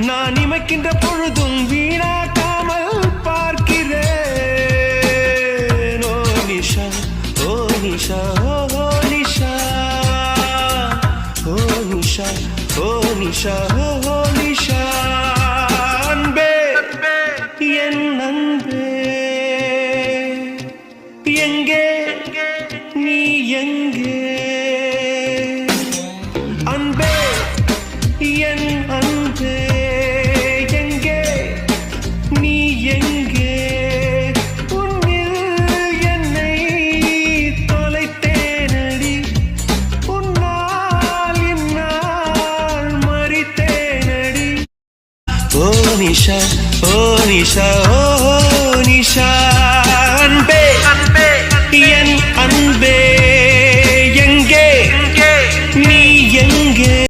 நான் இமைக்கின்ற பொழுதும் வீணாக்காமல் பார்க்கிறேன். ஓ நிஷா, ஓ நிஷா, ஓ நிஷா, ஓ நிஷா, ஓ நிஷா, ஓ நிஷா. அன்பே என் அன்பே, எங்கே நீ எங்கே? அன்பே என் அன்பே, எங்கே நீ எங்கே? உன்னில் என்னை தொலைத்தேனடி, உன்னால் இந்நாள் மறித்தேனடி. ஓ நிஷா, ஓ நிஷா, ஓ நிஷா.